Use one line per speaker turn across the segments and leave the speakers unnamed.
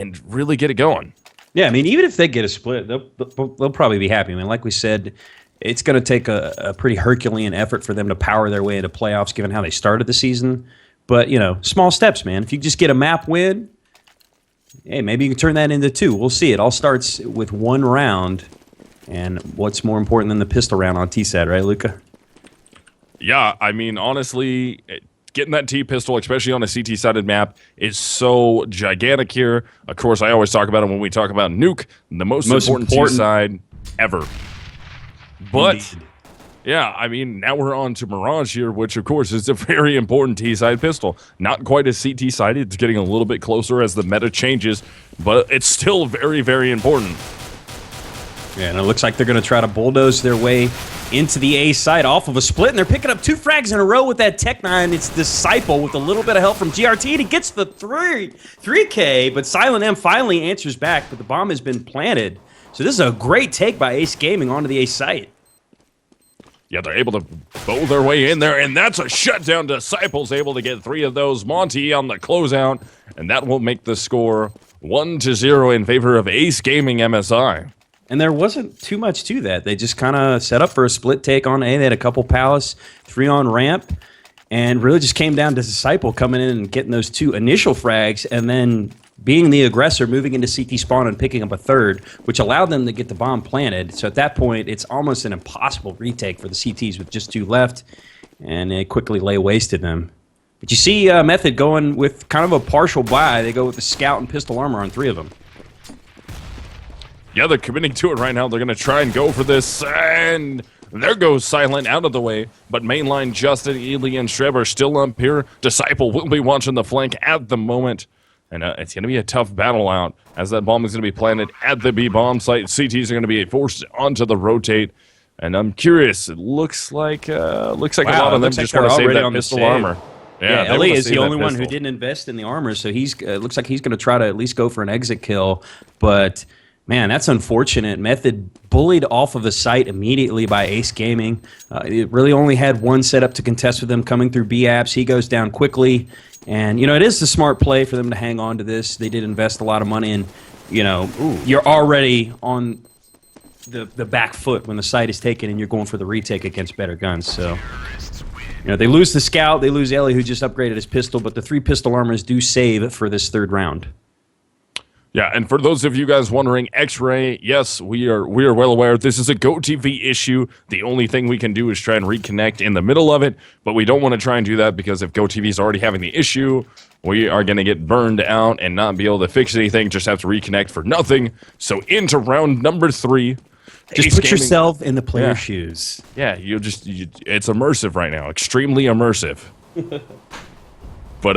and really get it going.
Yeah, I mean, even if they get a split, they'll probably be happy. I mean, like we said, it's going to take a pretty Herculean effort for them to power their way into playoffs, given how they started the season. But, small steps, man. If you just get a map win, hey, maybe you can turn that into 2. We'll see. It all starts with 1 round. And what's more important than the pistol round on TSAT, right, Luca?
Yeah, I mean, honestly, getting that T-pistol, especially on a CT-sided map, is so gigantic here. Of course, I always talk about it when we talk about Nuke, the most important T-side ever. But,
Indeed.
yeah, I mean, now we're on to Mirage here, which, of course, is a very important T-side pistol. Not quite as CT-sided. It's getting a little bit closer as the meta changes, but it's still very, very important.
Yeah, and it looks like they're going to try to bulldoze their way into the A side off of a split, and they're picking up 2 frags in a row with that Tech 9. It's Disciple with a little bit of help from GRT, and he gets the 3K, but Silent M finally answers back, but the bomb has been planted. So this is a great take by Ace Gaming onto the A site.
Yeah, they're able to bow their way in there, and that's a shutdown. Disciple's able to get 3 of those. Monty on the closeout, and that will make the score 1-0 in favor of Ace Gaming MSI.
And there wasn't too much to that. They just kind of set up for a split take on A. They had a couple Palace, 3 on ramp, and really just came down to Disciple coming in and getting those 2 initial frags, and then being the aggressor, moving into CT spawn and picking up a 3rd, which allowed them to get the bomb planted. So at that point, it's almost an impossible retake for the CTs with just 2 left, and they quickly lay waste to them. But you see Method going with kind of a partial buy. They go with the Scout and Pistol Armor on 3 of them.
Yeah, they're committing to it right now. They're going to try and go for this, and there goes Silent out of the way. But mainline Justin, Ely, and Shreb are still up here. Disciple will be watching the flank at the moment, and it's going to be a tough battle out as that bomb is going to be planted at the B bomb site. CTs are going to be forced onto the rotate, and I'm curious. It looks like a lot of them just want to save that pistol armor.
Yeah, Ellie is the only one who didn't invest in the armor, so it looks like he's going to try to at least go for an exit kill, but man, that's unfortunate. Method bullied off of a site immediately by Ace Gaming. It really only had 1 setup to contest with them coming through B apps. He goes down quickly. And, it is the smart play for them to hang on to this. They did invest a lot of money, and, you're already on the back foot when the site is taken and you're going for the retake against better guns. So, they lose the Scout. They lose Ellie, who just upgraded his pistol, but the 3 pistol armors do save for this 3rd round.
Yeah, and for those of you guys wondering, X-Ray, yes, we are well aware this is a GoTV issue. The only thing we can do is try and reconnect in the middle of it, but we don't want to try and do that because if GoTV is already having the issue, we are going to get burned out and not be able to fix anything, just have to reconnect for nothing. So into round number 3.
Just put yourself in the player's shoes.
Yeah, it's immersive right now, extremely immersive. But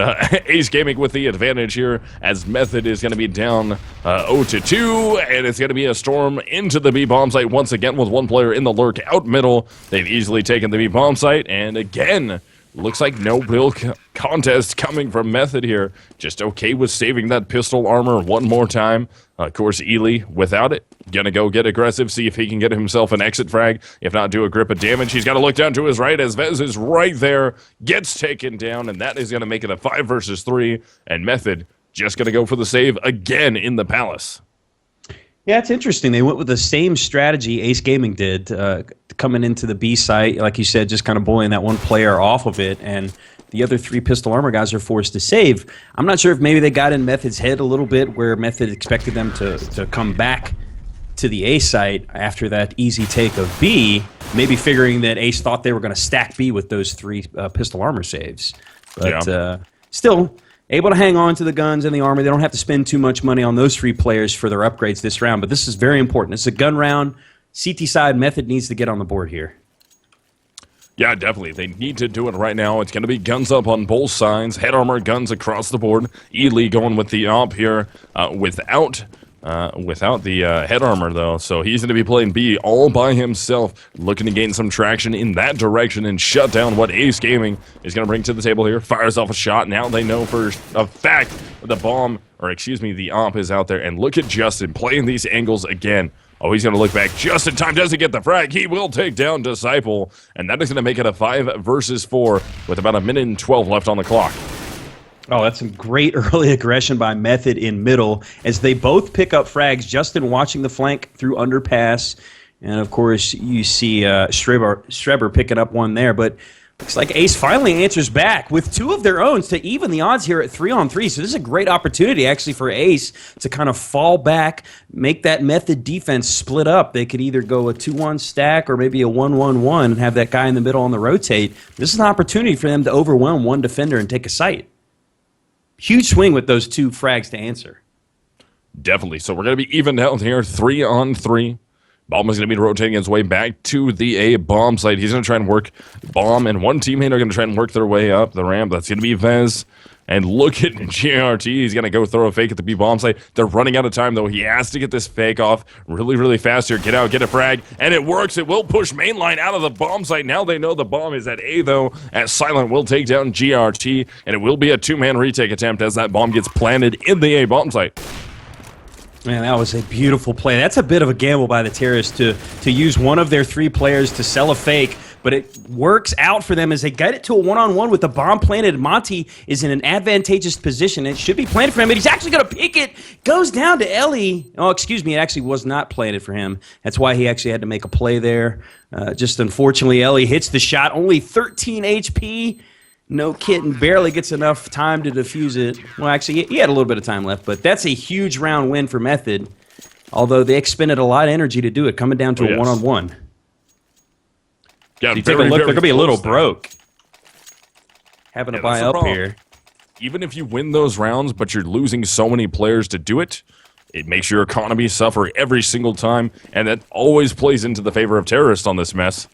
Ace Gaming with the advantage here as Method is going to be down 0-2, and it's going to be a storm into the B bomb site once again with 1 player in the lurk out middle. They've easily taken the B bomb site, and again, looks like no real contest coming from Method here. Just okay with saving that pistol armor 1 more time. Of course, Ely, without it, gonna go get aggressive, see if he can get himself an exit frag. If not, do a grip of damage. He's got to look down to his right as Vez is right there, gets taken down, and that is gonna make it a 5 versus 3. And Method just gonna go for the save again in the Palace.
Yeah, it's interesting. They went with the same strategy Ace Gaming did, coming into the B site, like you said, just kind of bullying that 1 player off of it, and the other 3 pistol armor guys are forced to save. I'm not sure if maybe they got in Method's head a little bit, where Method expected them to come back to the A site after that easy take of B, maybe figuring that Ace thought they were going to stack B with those 3 pistol armor saves. But still, able to hang on to the guns and the armor. They don't have to spend too much money on those 3 players for their upgrades this round, but this is very important. It's a gun round. CT side Method needs to get on the board here.
Yeah, definitely. They need to do it right now. It's going to be guns up on both sides. Head armor guns across the board. Ely going with the op here without the head armor, though. So he's going to be playing B all by himself, looking to gain some traction in that direction and shut down what Ace Gaming is going to bring to the table here. Fires off a shot. Now they know for a fact the bomb, or excuse me, the op is out there. And look at Justin playing these angles again. Oh, he's going to look back just in time. Doesn't get the frag. He will take down Disciple. And that is going to make it a 5 versus 4 with about 1 minute and 12 left on the clock.
Oh, that's some great early aggression by Method in middle as they both pick up frags. Justin watching the flank through underpass. And, of course, you see Strebber picking up one there. But looks like Ace finally answers back with two of their own to even the odds here at 3-on-3. So this is a great opportunity, actually, for Ace to kind of fall back, make that Method defense split up. They could either go a 2-1 stack or maybe a 1-1-1 and have that guy in the middle on the rotate. This is an opportunity for them to overwhelm one defender and take a site. Huge swing with those two frags to answer.
Definitely. So we're going to be even down here, 3-on-3. Bomb is going to be rotating his way back to the A bomb site. He's going to try and work Bomb, and one teammate are going to try and work their way up the ramp. That's going to be Vez. And look at GRT. He's going to go throw a fake at the B bomb site. They're running out of time, though. He has to get this fake off really, really fast here. Get out, get a frag. And it works. It will push mainline out of the bomb site. Now they know the bomb is at A, though, as Silent will take down GRT. And it will be a two-man retake attempt as that bomb gets planted in the A bomb site.
Man, that was a beautiful play. That's a bit of a gamble by the Terrorists to use one of their three players to sell a fake, but it works out for them as they get it to a one-on-one with the bomb planted. Monty is in an advantageous position. It should be planted for him, but he's actually going to pick it. Goes down to Ellie. Oh, excuse me, it actually was not planted for him. That's why he actually had to make a play there. Just unfortunately, Ellie hits the shot. Only 13 HP. No kidding, barely gets enough time to defuse it. Well, actually, he had a little bit of time left, but that's a huge round win for Method, although they expended a lot of energy to do it, coming down to a one-on-one.
Yeah,
you take a look, they're going to be a little broke. Having to buy up here.
Even if you win those rounds, but you're losing so many players to do it, it makes your economy suffer every single time, and that always plays into the favor of Terrorists on this mess.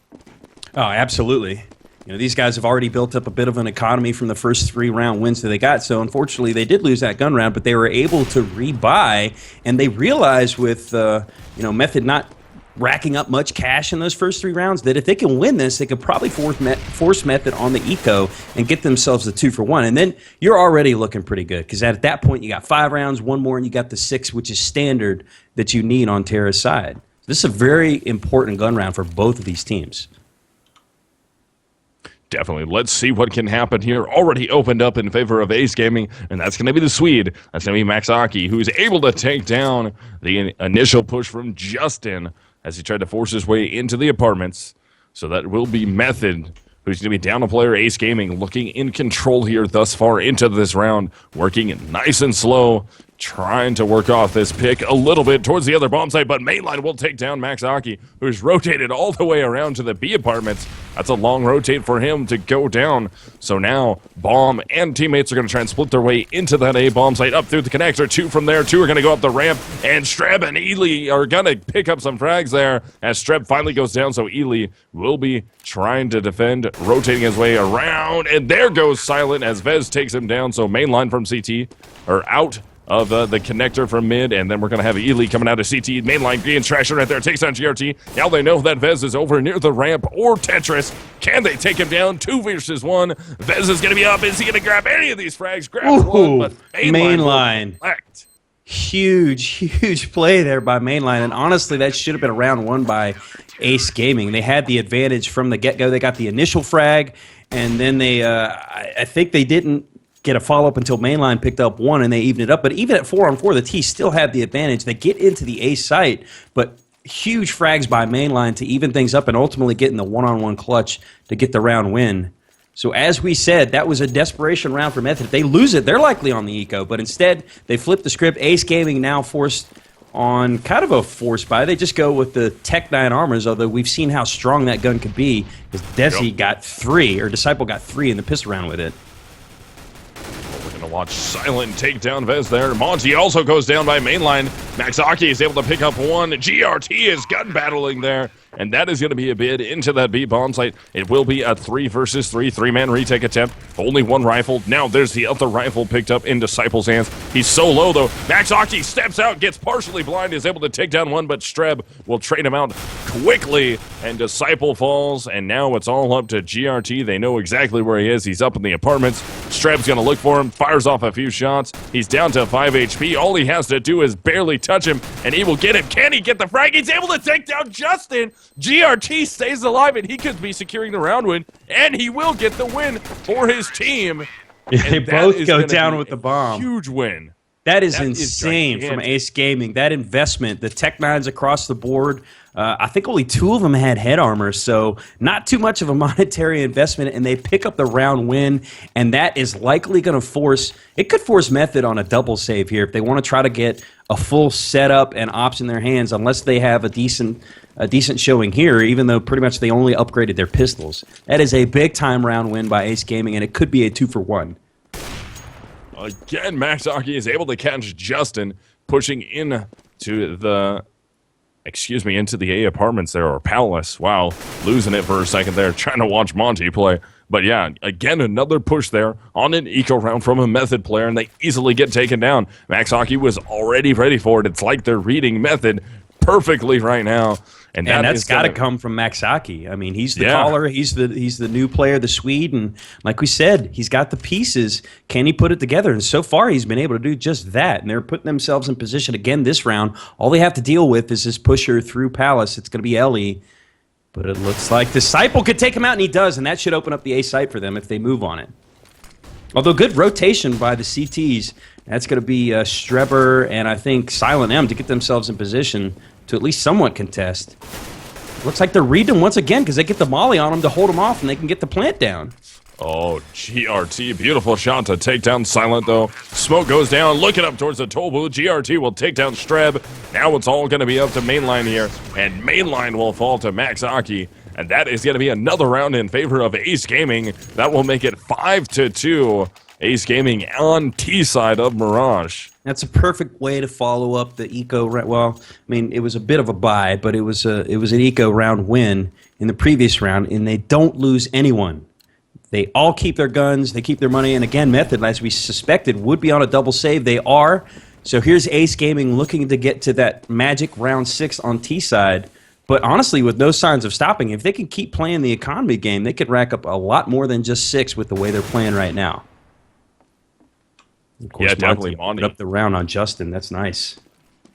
Oh, absolutely. You know, these guys have already built up a bit of an economy from the first 3-round wins that they got, so unfortunately they did lose that gun round, but they were able to rebuy, and they realized with Method not racking up much cash in those first 3 rounds that if they can win this, they could probably force Method on the eco and get themselves the 2-for-1, and then you're already looking pretty good, because at that point you got 5 rounds, 1 more, and you got the 6, which is standard that you need on Terra's side. This is a very important gun round for both of these teams.
Definitely. Let's see what can happen here. Already opened up in favor of Ace Gaming, and that's going to be the Swede. That's going to be Maxaki, who's able to take down the initial push from Justin as he tried to force his way into the apartments. So that will be Method, who's going to be down a player. Ace Gaming looking in control here thus far into this round, working nice and slow, trying to work off this pick a little bit towards the other bomb site, but Mainline will take down Maxaki, who's rotated all the way around to the B apartments. That's a long rotate for him to go down. So now Bomb and teammates are going to try and split their way into that A bomb site up through the connector. 2 from there, 2 are going to go up the ramp, and Streb and Ely are going to pick up some frags there as Streb finally goes down, so Ely will be trying to defend, rotating his way around, and there goes Silent as Vez takes him down. So Mainline from CT, or out of the connector from mid, and then we're going to have Ely coming out of CT. Mainline being trashed right there, takes down GRT. Now they know that Vez is over near the ramp, or Tetris. Can they take him down? 2 versus 1. Vez is going to be up. Is he going to grab any of these frags? Grabs one, but
Mainline. Huge play there by Mainline, and honestly, that should have been a round 1 by Ace Gaming. They had the advantage from the get-go. They got the initial frag, and then they, I think they didn't get a follow-up until Mainline picked up 1 and they evened it up. But even at 4-on-4, the T still had the advantage. They get into the A site, but huge frags by Mainline to even things up and ultimately get in the 1-on-1 clutch to get the round win. So as we said, that was a desperation round for Method. If they lose it, they're likely on the eco, but instead they flip the script. Ace Gaming now forced on kind of a force buy. They just go with the Tech 9 armors, although we've seen how strong that gun could be, because Desi got 3, or Disciple got 3 in the pistol round with it.
Watch Silent take down Vez there. Monty also goes down by Mainline. Maxaki is able to pick up 1. GRT is gun battling there, and that is going to be a bid into that B bomb site. It will be a 3 versus 3, 3-man retake attempt. Only 1 rifle. Now there's the other rifle picked up in Disciple's hands. He's so low, though. Maxaki steps out, gets partially blind, is able to take down 1, but Streb will trade him out quickly, and Disciple falls, and now it's all up to GRT. They know exactly where he is. He's up in the apartments. Streb's going to look for him, fires off a few shots. He's down to 5 HP. All he has to do is barely touch him, and he will get him. Can he get the frag? He's able to take down Justin. GRT stays alive, and he could be securing the round win, and he will get the win for his team.
They
And that
both
is
go
gonna
down
be
with the
a
bomb.
Huge win.
That is
That is
insane from
gigantic.
Ace Gaming. That investment, the Tech 9s across the board, I think only 2 of them had head armor, so not too much of a monetary investment, and they pick up the round win, and that is likely going to force, it could force Method on a double save here if they want to try to get a full setup and ops in their hands, unless they have a decent showing here, even though pretty much they only upgraded their pistols. That is a big-time round win by Ace Gaming, and it could be a 2-for-1.
Again, MaxHockey is able to catch Justin pushing into the, into the A apartments there, or Palace. Wow, losing it for a second there, trying to watch Monty play. But yeah, again, another push there on an eco round from a Method player, and they easily get taken down. MaxHockey was already ready for it. It's like they're reading Method perfectly right now. And
that's got to come from MaxHockey. I mean, he's the caller. He's the new player, the Swede, and like we said, he's got the pieces. Can he put it together? And so far, he's been able to do just that. And they're putting themselves in position again this round. All they have to deal with is this pusher through Palace. It's going to be Ellie, but it looks like Disciple could take him out, and he does, and that should open up the A site for them if they move on it. Although good rotation by the CTs. That's going to be Streber and I think Silent M to get themselves in position to at least somewhat contest. Looks like they're reading him once again because they get the molly on him to hold him off and they can get the plant down.
Oh, GRT, beautiful shot to take down Silent, though. Smoke goes down, looking up towards the toll booth. GRT will take down Streb. Now it's all going to be up to Mainline here, and Mainline will fall to MaxHockey. And that is going to be another round in favor of Ace Gaming. That will make it 5-2. Ace Gaming on T side of Mirage.
That's a perfect way to follow up the eco. Well, I mean, it was a bit of a bye, but it was an eco round win in the previous round, and they don't lose anyone. They all keep their guns, they keep their money, and again, Method, as we suspected, would be on a double save. They are. So here's Ace Gaming looking to get to that magic round 6 on T side. But honestly, with no signs of stopping, if they can keep playing the economy game, they could rack up a lot more than just 6 with the way they're playing right now. Of course,
yeah, definitely.
Monty up the round on Justin. That's nice.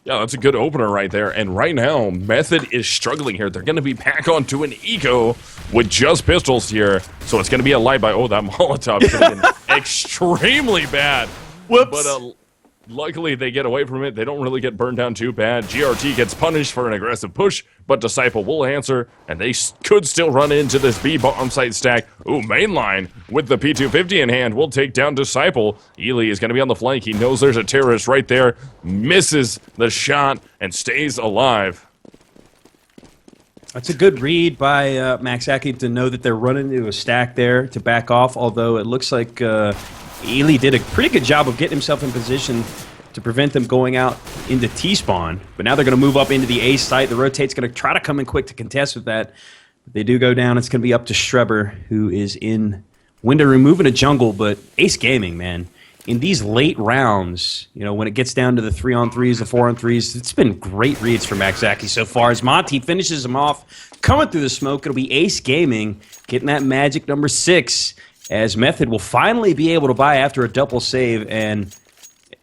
Yeah, that's a good opener right there. And right now, Method is struggling here. They're going to be back onto an eco with just pistols here. So it's going to be a light by. Oh, that Molotov could have been extremely bad.
Whoops.
But luckily, they get away from it. They don't really get burned down too bad. GRT gets punished for an aggressive push, but Disciple will answer, and they could still run into this B bomb site stack. Ooh, Mainline with the P250 in hand will take down Disciple. Ely is going to be on the flank. He knows there's a terrorist right there, misses the shot, and stays alive.
That's a good read by MaxHockey to know that they're running into a stack there to back off, although it looks like Ely did a pretty good job of getting himself in position to prevent them going out into T-spawn. But now they're going to move up into the A site. The rotate's going to try to come in quick to contest with that. If they do go down, it's going to be up to Streber, who is in window room, moving to jungle. But Ace Gaming, man, in these late rounds, you know, when it gets down to the 3-on-3s, the 4-on-3s, it's been great reads for MaxHockey so far. As Monty finishes him off, coming through the smoke, it'll be Ace Gaming getting that magic number 6, as Method will finally be able to buy after a double save, and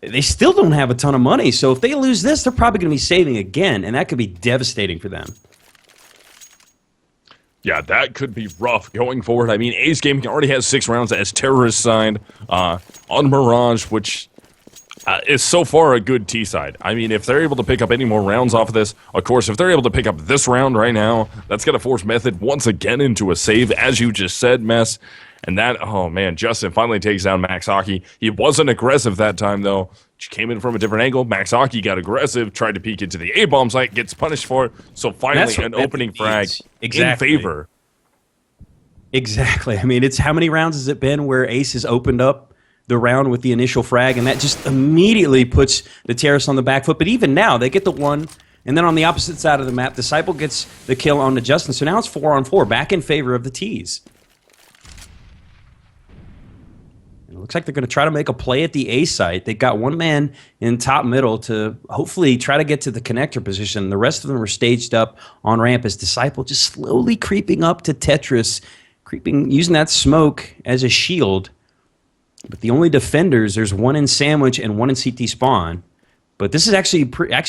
they still don't have a ton of money. So if they lose this, they're probably going to be saving again, and that could be devastating for them.
Yeah, that could be rough going forward. I mean, Ace Gaming already has 6 rounds as terrorist signed on Mirage, which is so far a good T side. I mean, if they're able to pick up any more rounds off of this, of course, if they're able to pick up this round right now, that's going to force Method once again into a save, as you just said, Mess. And that, oh man, Justin finally takes down MaxHockey. He wasn't aggressive that time, though. She came in from a different angle. MaxHockey got aggressive, tried to peek into the A-bomb site, gets punished for it. So finally, an opening frag in favor.
Exactly. I mean, it's how many rounds has it been where Ace has opened up the round with the initial frag, and that just immediately puts the terrorists on the back foot. But even now, they get the one, and then on the opposite side of the map, Disciple gets the kill on the Justin. So now it's 4-on-4, back in favor of the T's. It looks like they're going to try to make a play at the A site. They've got one man in top middle to hopefully try to get to the connector position. The rest of them are staged up on ramp as Disciple just slowly creeping up to Tetris, using that smoke as a shield. But the only defenders, there's one in Sandwich and one in CT spawn. But this is actually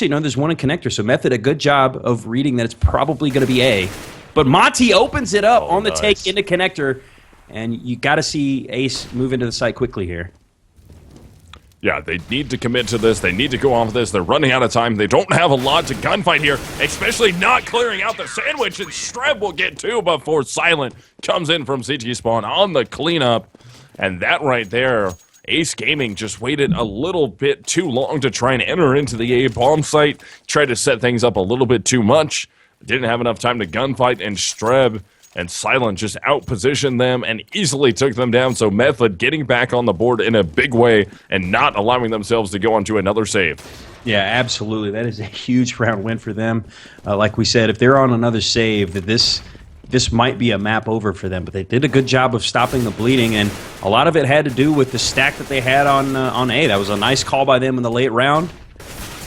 no, there's one in connector. So Method, a good job of reading that it's probably going to be A. But Monty opens it up on the take into connector. and you got to see Ace move into the site quickly here.
Yeah, they need to commit to this. They need to go off of this. They're running out of time. They don't have a lot to gunfight here, especially not clearing out the sandwich, and Streb will get 2 before Silent comes in from CT spawn on the cleanup. And that right there, Ace Gaming just waited a little bit too long to try and enter into the A bomb site, tried to set things up a little bit too much, didn't have enough time to gunfight, and Streb and Silent just outpositioned them and easily took them down. So Method getting back on the board in a big way and not allowing themselves to go onto another save.
Yeah, absolutely. That is a huge round win for them. Like we said, if they're on another save, that this might be a map over for them. But they did a good job of stopping the bleeding, and a lot of it had to do with the stack that they had on A. That was a nice call by them in the late round.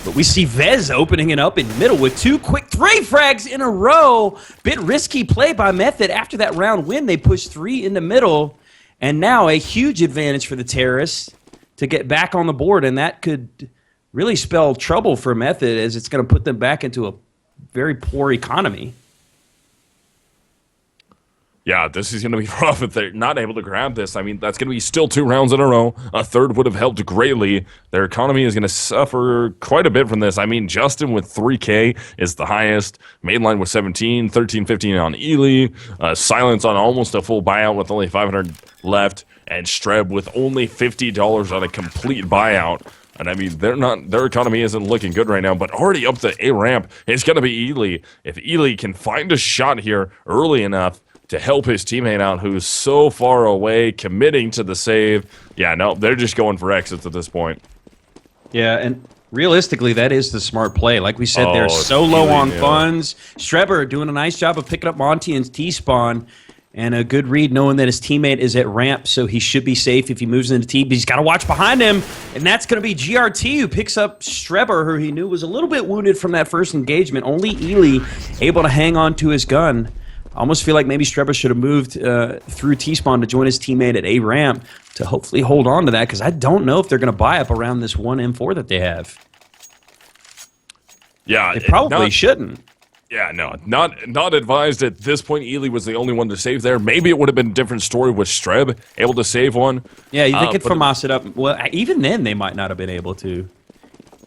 But we see Vez opening it up in middle with 2 quick 3 frags in a row. Bit risky play by Method. After that round win, they pushed 3 in the middle. And now a huge advantage for the Terrorists to get back on the board. And that could really spell trouble for Method, as it's going to put them back into a very poor economy.
Yeah, this is going to be rough if they're not able to grab this. I mean, that's going to be still 2 rounds in a row. A third would have helped greatly. Their economy is going to suffer quite a bit from this. I mean, Justin with 3K is the highest. Mainline with 17, 13-15 on Ely. Silence on almost a full buyout with only 500 left. And Streb with only $50 on a complete buyout. And I mean, their economy isn't looking good right now, but already up the A ramp is going to be Ely. If Ely can find a shot here early enough to help his teammate out who's so far away, committing to the save. Yeah, no, they're just going for exits at this point.
Yeah, and realistically, that is the smart play. Like we said, they're so low on funds. Streber doing a nice job of picking up Monty and T-spawn, and a good read knowing that his teammate is at ramp, so he should be safe if he moves into T, but he's got to watch behind him, and that's going to be GRT who picks up Streber, who he knew was a little bit wounded from that first engagement. Only Ely able to hang on to his gun. I almost feel like maybe Streber should have moved through T-spawn to join his teammate at A ramp to hopefully hold on to that, because I don't know if they're going to buy up around this one M4 that they have.
Yeah,
they probably shouldn't.
Yeah, no, not advised at this point. Ely was the only one to save there. Maybe it would have been a different story with Streb able to save one.
Yeah, they could FAMAS it up. Well, even then they might not have been able to.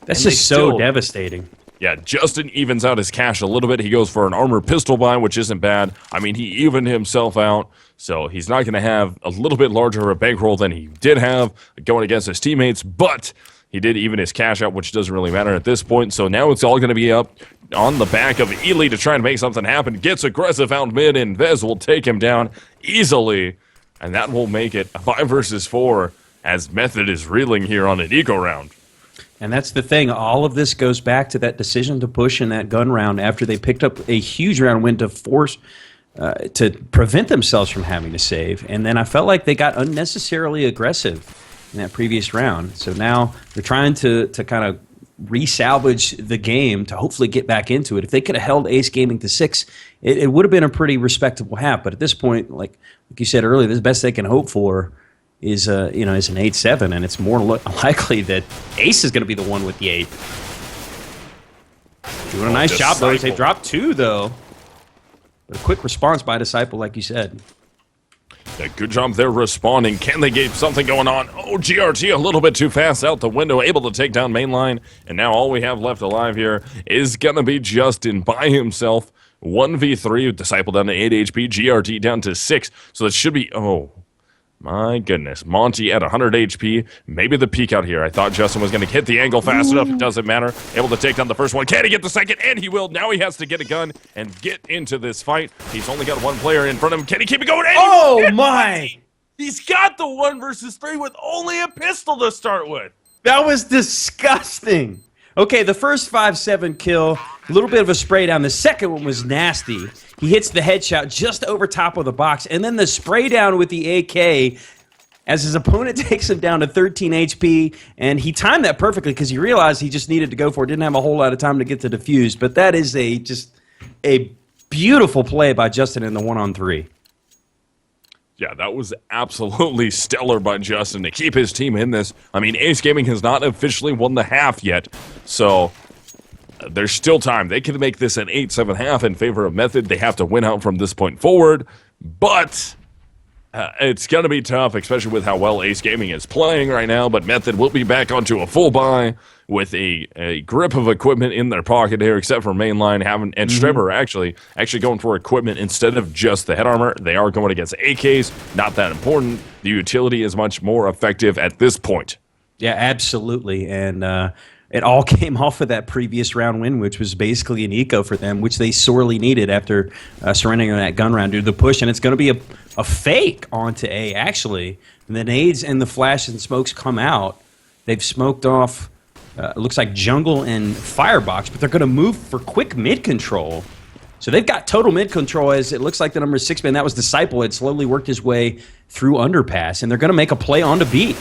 That's just so devastating.
Yeah, Justin evens out his cash a little bit. He goes for an armor pistol buy, which isn't bad. I mean, he evened himself out, so he's not going to have a little bit larger of a bankroll than he did have going against his teammates, but he did even his cash out, which doesn't really matter at this point. So now it's all going to be up on the back of Ely to try and make something happen. Gets aggressive out mid, and Vez will take him down easily, and that will make it a 5 versus 4 as Method is reeling here on an eco round.
And that's the thing. All of this goes back to that decision to push in that gun round after they picked up a huge round win to force to prevent themselves from having to save. And then I felt like they got unnecessarily aggressive in that previous round. So now they're trying to kind of re-salvage the game to hopefully get back into it. If they could have held Ace Gaming to 6, it would have been a pretty respectable half. But at this point, like you said earlier, the best they can hope for is an 8-7, and it's more likely that Ace is going to be the one with the 8. Doing a nice job, though. They dropped 2, though. But a quick response by Disciple, like you said.
Yeah, good job there responding. Can they get something going on? Oh, GRT a little bit too fast out the window, able to take down mainline. And now all we have left alive here is going to be Justin by himself. 1v3, Disciple down to 8 HP, GRT down to 6. So that should be... Oh, my goodness. Monty at 100 HP. Maybe the peek out here. I thought Justin was going to hit the angle fast enough. It doesn't matter. Able to take down the first one. Can he get the second? And he will. Now he has to get a gun and get into this fight. He's only got one player in front of him. Can he keep it going? And
oh, my!
He's got the 1 versus 3 with only a pistol to start with.
That was disgusting. Okay, the first 5-7 kill, a little bit of a spray down. The second one was nasty. He hits the headshot just over top of the box, and then the spray down with the AK as his opponent takes him down to 13 HP, and he timed that perfectly because he realized he just needed to go for it. Didn't have a whole lot of time to get to defuse, but that is just a beautiful play by Justin in the 1-on-3.
Yeah, that was absolutely stellar by Justin to keep his team in this. I mean, Ace Gaming has not officially won the half yet, so there's still time. They can make this an 8-7 half in favor of Method. They have to win out from this point forward, but It's going to be tough, especially with how well Ace Gaming is playing right now, but Method will be back onto a full buy with a grip of equipment in their pocket here, except for mainline and Stripper actually going for equipment instead of just the head armor. They are going against AKs, not that important. The utility is much more effective at this point.
Yeah, absolutely, and it all came off of that previous round win, which was basically an eco for them, which they sorely needed after surrendering on that gun round due to the push. And it's going to be a fake onto A, actually. And the nades and the flash and smokes come out. They've smoked off, it looks like jungle and firebox, but they're going to move for quick mid control. So they've got total mid control as it looks like the number 6 man, that was Disciple, had slowly worked his way through underpass. And they're going to make a play onto B.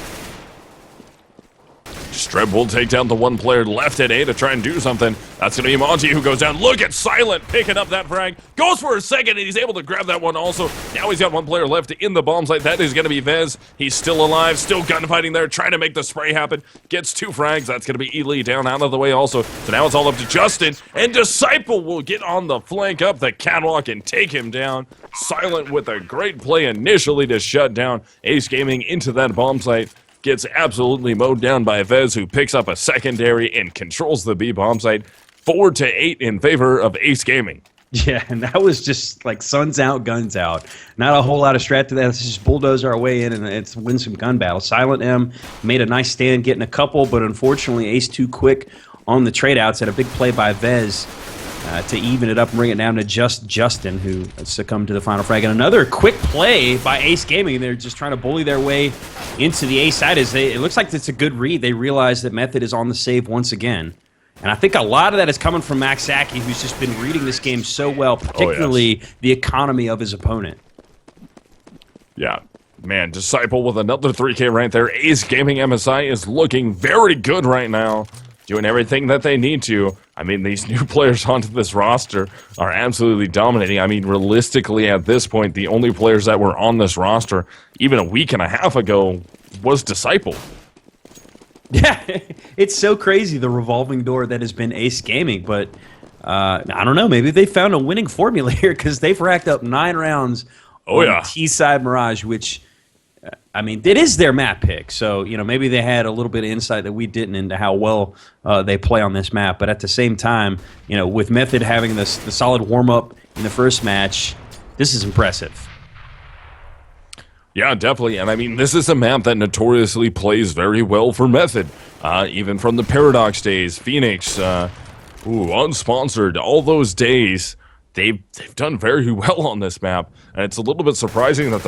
Streb will take down the one player left at A to try and do something. That's going to be Monty who goes down. Look at Silent picking up that frag. Goes for a second, and he's able to grab that one also. Now he's got one player left in the bomb site. That is going to be Vez. He's still alive, still gunfighting there, trying to make the spray happen. Gets 2 frags. That's going to be Ely down out of the way also. So now it's all up to Justin, and Disciple will get on the flank up the catwalk and take him down. Silent with a great play initially to shut down Ace Gaming into that bomb site. Gets absolutely mowed down by Vez, who picks up a secondary and controls the B bomb site. 4-8 in favor of Ace Gaming.
Yeah, and that was just like suns out, guns out. Not a whole lot of strat to that. Let's just bulldoze our way in and it's win some gun battles. Silent M made a nice stand getting a couple, but unfortunately Ace too quick on the trade outs, and a big play by Vez to even it up and bring it down to just Justin, who succumbed to the final frag. And another quick play by Ace Gaming. They're just trying to bully their way into the A side. It looks like it's a good read. They realize that Method is on the save once again. And I think a lot of that is coming from MaxAki, who's just been reading this game so well, particularly the economy of his opponent.
Yeah. Man, Disciple with another 3K right there. Ace Gaming MSI is looking very good right now. Doing everything that they need to. I mean, these new players onto this roster are absolutely dominating. I mean, realistically, at this point, the only players that were on this roster, even a week and a half ago, was Disciple.
Yeah, it's so crazy, the revolving door that has been Ace Gaming, but I don't know, maybe they found a winning formula here, because they've racked up 9 rounds on the T-side Mirage, which... I mean, it is their map pick, so maybe they had a little bit of insight that we didn't into how well they play on this map. But at the same time, with Method having the solid warm-up in the first match, this is impressive.
Yeah, definitely. And I mean, this is a map that notoriously plays very well for Method. Even from the Paradox days, Phoenix, unsponsored, all those days, they've done very well on this map. And it's a little bit surprising that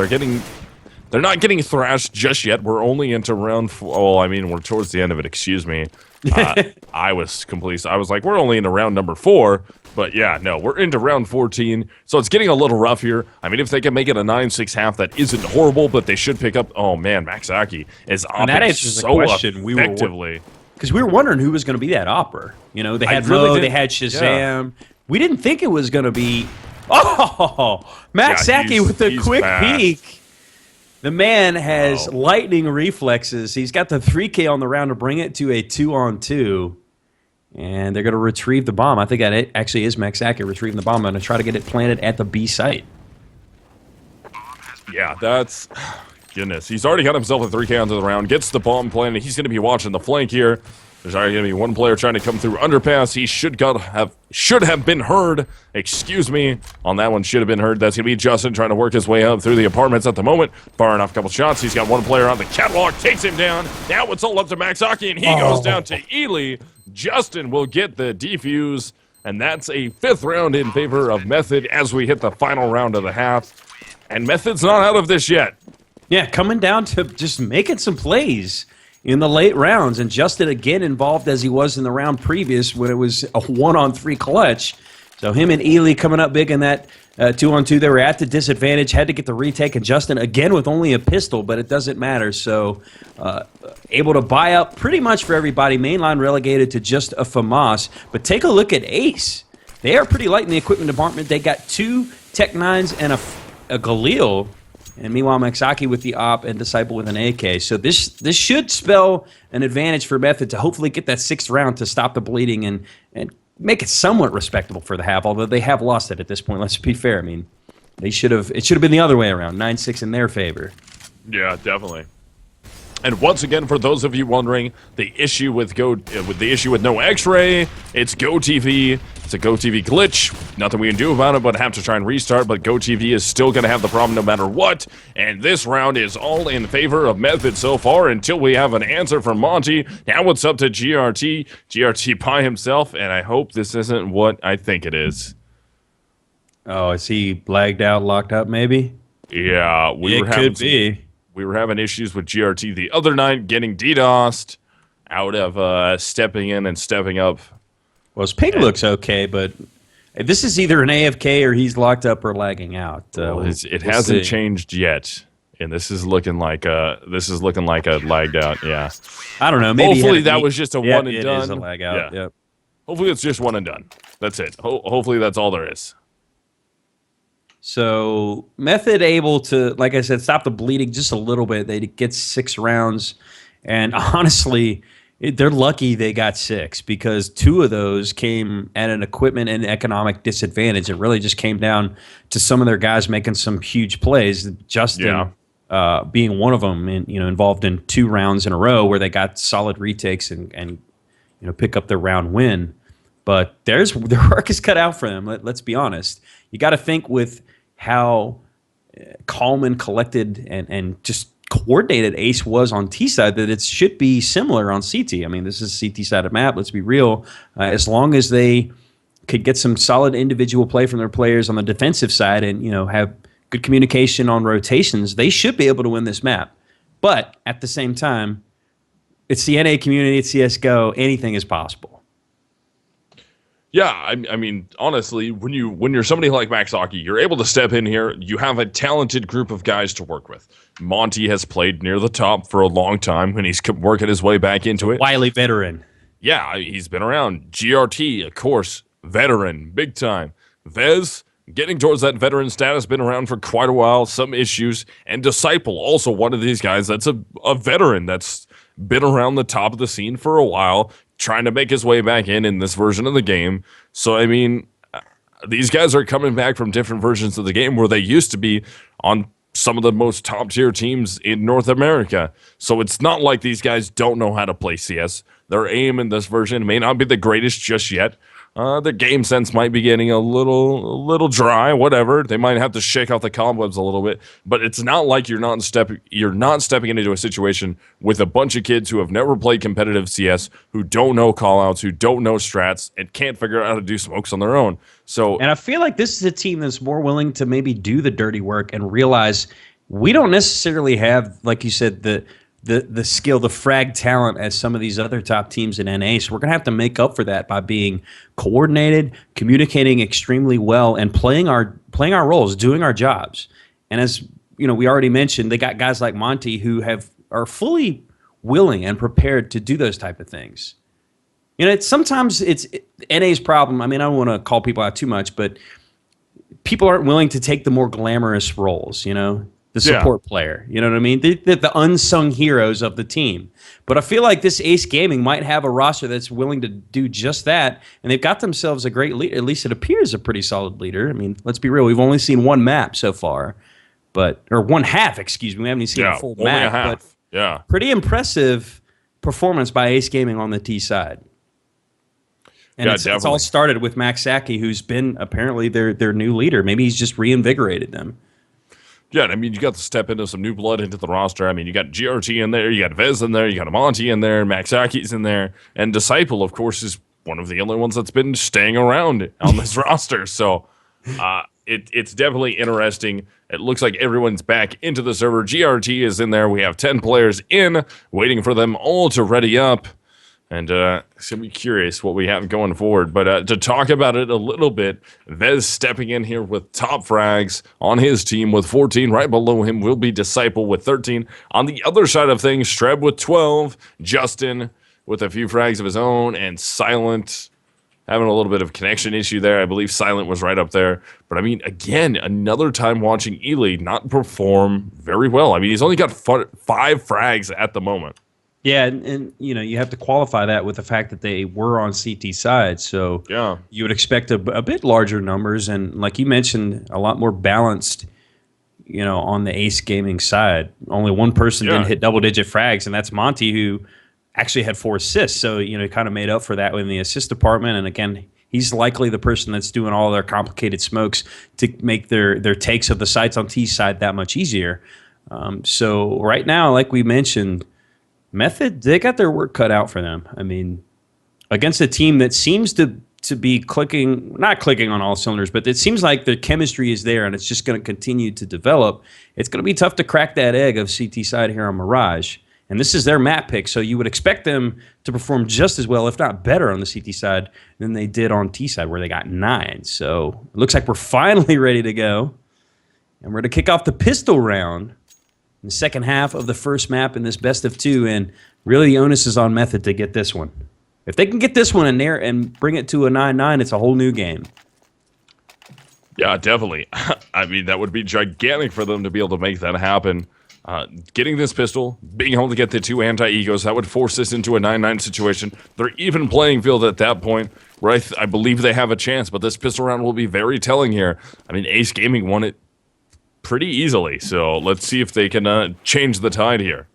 they're not getting thrashed just yet. We're only into round 4. Oh, I mean, we're towards the end of it. Excuse me. I was like, we're only into round number 4. But yeah, no, we're into round 14. So it's getting a little rough here. I mean, if they can make it a 9-6 half, that isn't horrible, but they should pick up. Oh, man, MaxAki is opting so effectively.
Because we were wondering who was going to be that opper. They had Mo, they had Shazam. Yeah. We didn't think it was going to be... Oh, MaxAki with a quick peek. The man has lightning reflexes. He's got the 3K on the round to bring it to a 2-on-2. And they're going to retrieve the bomb. I think that it actually is MaxAki retrieving the bomb. I'm going to try to get it planted at the B site.
Yeah, that's... Goodness. He's already got himself a 3K onto the round. Gets the bomb planted. He's going to be watching the flank here. There's already going to be one player trying to come through underpass. He should have been heard. Excuse me. On that one, should have been heard. That's going to be Justin trying to work his way up through the apartments at the moment. Firing off a couple shots. He's got one player on the catwalk. Takes him down. Now it's all up to MaxAki, and he goes down to Ely. Justin will get the defuse. And that's a 5th round in favor of Method as we hit the final round of the half. And Method's not out of this yet.
Yeah, coming down to just making some plays in the late rounds, and Justin again involved as he was in the round previous when it was a 1-on-3 clutch. So him and Ely coming up big in that 2-on-2. They were at the disadvantage, had to get the retake, and Justin again with only a pistol, but it doesn't matter. So able to buy up pretty much for everybody. Mainline relegated to just a FAMAS. But take a look at Ace. They are pretty light in the equipment department. They got 2 Tech 9s and a Galil. And meanwhile, MaxAki with the op and Disciple with an AK. So this should spell an advantage for Method to hopefully get that 6th round to stop the bleeding and make it somewhat respectable for the half, although they have lost it at this point. Let's be fair. I mean, It should have been the other way around, 9-6 in their favor.
Yeah, definitely. And once again, for those of you wondering, the issue with no X-ray, it's GoTV. It's a GoTV glitch. Nothing we can do about it, but have to try and restart. But GoTV is still going to have the problem no matter what. And this round is all in favor of Method so far until we have an answer from Monty. Now it's up to GRT by himself, and I hope this isn't what I think it is.
Oh, is he lagged out, locked up, maybe?
Yeah, we were having issues with GRT the other night, getting DDoSed out of stepping in and stepping up.
Well, his ping looks okay, but this is either an AFK or he's locked up or lagging out.
It hasn't changed yet, and this is looking like a lagged out. Yeah,
I don't know. Maybe
hopefully that was just a one and done.
It is a lag out.
Yeah.
Yep.
Hopefully it's just one and done. That's it. Hopefully that's all there is.
So Method able to, like I said, stop the bleeding just a little bit. They get 6 rounds, and honestly, they're lucky they got 6 because 2 of those came at an equipment and economic disadvantage. It really just came down to some of their guys making some huge plays. Justin being one of them, and involved in 2 rounds in a row where they got solid retakes and pick up their round win. But their work is cut out for them. Let's be honest. You got to think with how calm and collected and just coordinated Ace was on T side that it should be similar on CT. I mean, this is a CT sided map. Let's be real. As long as they could get some solid individual play from their players on the defensive side and have good communication on rotations, they should be able to win this map. But at the same time, it's the NA community. It's CS:GO. Anything is possible.
Yeah, I mean, honestly, when you're somebody like Max Hockey, you're able to step in here. You have a talented group of guys to work with. Monty has played near the top for a long time, and he's working his way back into it.
Wily veteran.
Yeah, he's been around. GRT, of course, veteran, big time. Vez, getting towards that veteran status, been around for quite a while, some issues. And Disciple, also one of these guys that's a veteran that's been around the top of the scene for a while, trying to make his way back in this version of the game. So, I mean, these guys are coming back from different versions of the game where they used to be on some of the most top-tier teams in North America. So it's not like these guys don't know how to play CS. Their aim in this version may not be the greatest just yet. The game sense might be getting a little dry, whatever. They might have to shake out the cobwebs a little bit, but it's not like you're not stepping into a situation with a bunch of kids who have never played competitive CS, who don't know callouts, who don't know strats, and can't figure out how to do smokes on their own. And
I feel like this is a team that's more willing to maybe do the dirty work and realize we don't necessarily have, like you said, the skill, the frag talent as some of these other top teams in NA. So we're going to have to make up for that by being coordinated, communicating extremely well, and playing our roles, doing our jobs. And as we already mentioned, they got guys like Monty who are fully willing and prepared to do those type of things. Sometimes it's NA's problem. I mean, I don't want to call people out too much, but people aren't willing to take the more glamorous roles, the support player, you know what I mean? The unsung heroes of the team. But I feel like this Ace Gaming might have a roster that's willing to do just that, and they've got themselves a great leader. At least it appears a pretty solid leader. I mean, let's be real. We've only seen one map so far, or one half, excuse me. We haven't even seen a full
only
map.
A half.
But pretty impressive performance by Ace Gaming on the T side. And it's all started with Max Saki, who's been apparently their new leader. Maybe he's just reinvigorated them.
Yeah, I mean, you got to step into some new blood into the roster. I mean, you got GRT in there, you got Vez in there, you got Monty in there, Max Saki's in there, and Disciple, of course, is one of the only ones that's been staying around on this roster. So it's definitely interesting. It looks like everyone's back into the server. GRT is in there. We have 10 players in, waiting for them all to ready up. And it's going to be curious what we have going forward. But to talk about it a little bit, Vez stepping in here with top frags on his team with 14. Right below him will be Disciple with 13. On the other side of things, Streb with 12. Justin with a few frags of his own. And Silent having a little bit of connection issue there. I believe Silent was right up there. But, I mean, again, another time watching Ely not perform very well. I mean, he's only got 5 frags at the moment.
Yeah, and you have to qualify that with the fact that they were on CT side, so
Yeah.
you would expect a bit larger numbers, and like you mentioned, a lot more balanced. On the Ace Gaming side, only one person didn't hit double-digit frags, and that's Monty, who actually had 4 assists. So he kind of made up for that in the assist department. And again, he's likely the person that's doing all their complicated smokes to make their takes of the sites on T side that much easier. So right now, like we mentioned, Method, they got their work cut out for them. I mean, against a team that seems to be not clicking on all cylinders, but it seems like the chemistry is there and it's just going to continue to develop. It's going to be tough to crack that egg of CT side here on Mirage. And this is their map pick, so you would expect them to perform just as well, if not better, on the CT side than they did on T side, where they got 9. So it looks like we're finally ready to go. And we're going to kick off the pistol round in the second half of the first map in this best of 2, and really the onus is on Method to get this one. If they can get this one in there and bring it to a 9-9, it's a whole new game.
Yeah, definitely. I mean, that would be gigantic for them to be able to make that happen. Getting this pistol, being able to get the 2 anti-egos, that would force us into a 9-9 situation. They're even playing field at that point, where I believe they have a chance, but this pistol round will be very telling here. I mean, Ace Gaming won it pretty easily, so let's see if they can change the tide here.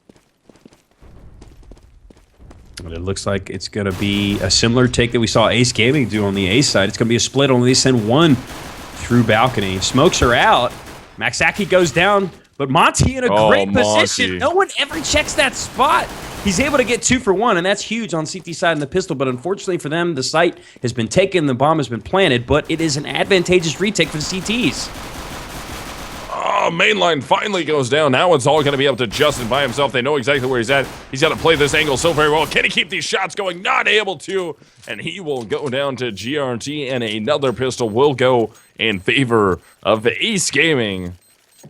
It looks like it's going to be a similar take that we saw Ace Gaming do on the Ace side. It's going to be a split. Only they send one through balcony. Smokes are out. Maxaki goes down, but Monty in a great position. No one ever checks that spot. He's able to get 2 for 1, and that's huge on CT side in the pistol. But unfortunately for them, the site has been taken, the bomb has been planted, but it is an advantageous retake for the CTs.
Oh, mainline finally goes down. Now it's all going to be up to Justin by himself. They know exactly where he's at. He's got to play this angle so very well. Can he keep these shots going? Not able to. And he will go down to GRT, and another pistol will go in favor of Ace Gaming.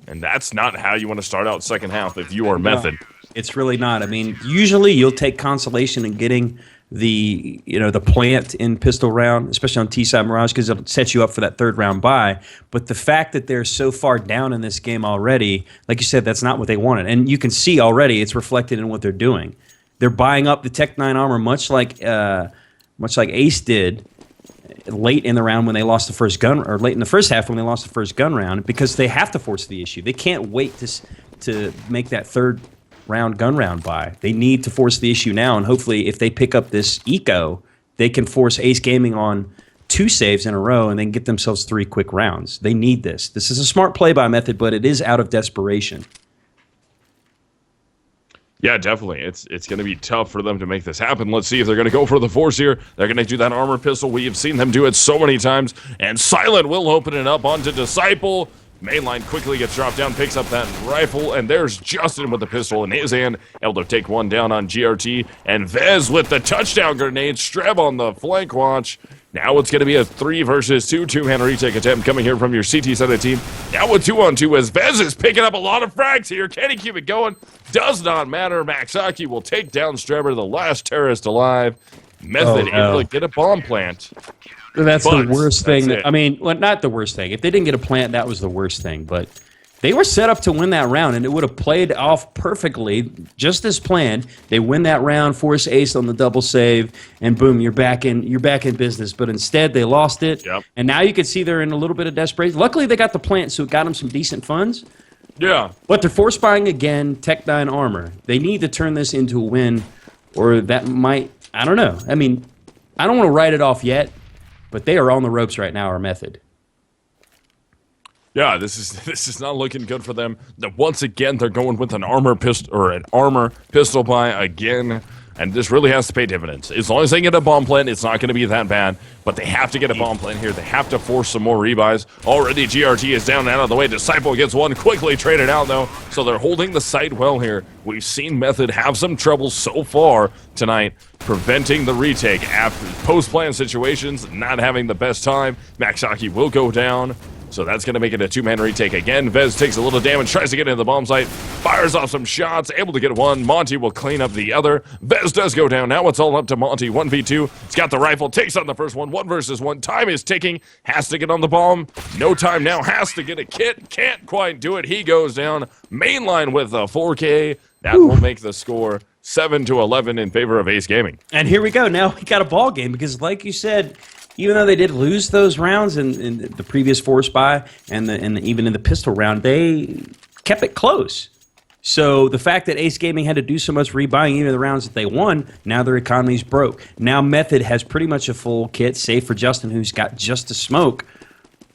And that's not how you want to start out second half if you are Method.
No, it's really not. I mean, usually you'll take consolation in getting the plant in pistol round, especially on T-side Mirage, because it'll set you up for that third round bye. But the fact that they're so far down in this game already, like you said, that's not what they wanted. And you can see already it's reflected in what they're doing. They're buying up the Tech 9 armor much like Ace did late in the round when they lost the first gun, or late in the first half when they lost the first gun round, because they have to force the issue. They can't wait to make that third round gun round by. They need to force the issue now, and hopefully if they pick up this eco, they can force Ace Gaming on 2 saves in a row and then get themselves 3 quick rounds. They need this. This is a smart play by Method, but it is out of desperation.
Yeah, definitely. It's going to be tough for them to make this happen. Let's see if they're going to go for the force here. They're going to do that armor pistol. We have seen them do it so many times, and Silent will open it up onto Disciple. Mainline quickly gets dropped down, picks up that rifle, and there's Justin with the pistol in his hand, able to take one down on GRT, and Vez with the touchdown grenade, Streb on the flank watch. Now it's going to be a 3 versus 2 two-hand retake attempt coming here from your CT side of the team. Now with 2-on-2 as Vez is picking up a lot of frags here. Can he keep it going? Does not matter. Maxaki will take down Strebber, the last terrorist alive. Method able to get a bomb plant.
That's the worst thing. I mean, well, not the worst thing. If they didn't get a plant, that was the worst thing. But they were set up to win that round, and it would have played off perfectly, just as planned. They win that round, force Ace on the double save, and boom, you're back in business. But instead, they lost it, and now you can see they're in a little bit of desperation. Luckily, they got the plant, so it got them some decent funds.
Yeah.
But they're force buying again, Tech 9 armor. They need to turn this into a win, or that might, I don't know. I mean, I don't want to write it off yet, but they are on the ropes right now, our Method.
Yeah, this is not looking good for them. Once again, they're going with an armor pistol buy again, and this really has to pay dividends. As long as they get a bomb plant, it's not going to be that bad, but they have to get a bomb plant here. They have to force some more rebuys. Already GRT is down and out of the way. Disciple gets one, quickly traded out though, so they're holding the site well here. We've seen Method have some trouble so far tonight preventing the retake after post-plan situations, not having the best time. Maxaki will go down. So that's going to make it a 2-man retake again. Vez takes a little damage, tries to get into the bomb site, fires off some shots, able to get one. Monty will clean up the other. Vez does go down. Now it's all up to Monty. 1v2. He's got the rifle, takes on the first one. 1 versus 1. Time is ticking. Has to get on the bomb. No time now. Has to get a kit. Can't quite do it. He goes down. Mainline with a 4K. That will make the score 7-11 in favor of Ace Gaming.
And here we go. Now we got a ball game because, like you said, even though they did lose those rounds in the previous force buy and even in the pistol round, they kept it close. So the fact that Ace Gaming had to do so much rebuying, even the rounds that they won, now their economy's broke. Now Method has pretty much a full kit, save for Justin, who's got just a smoke.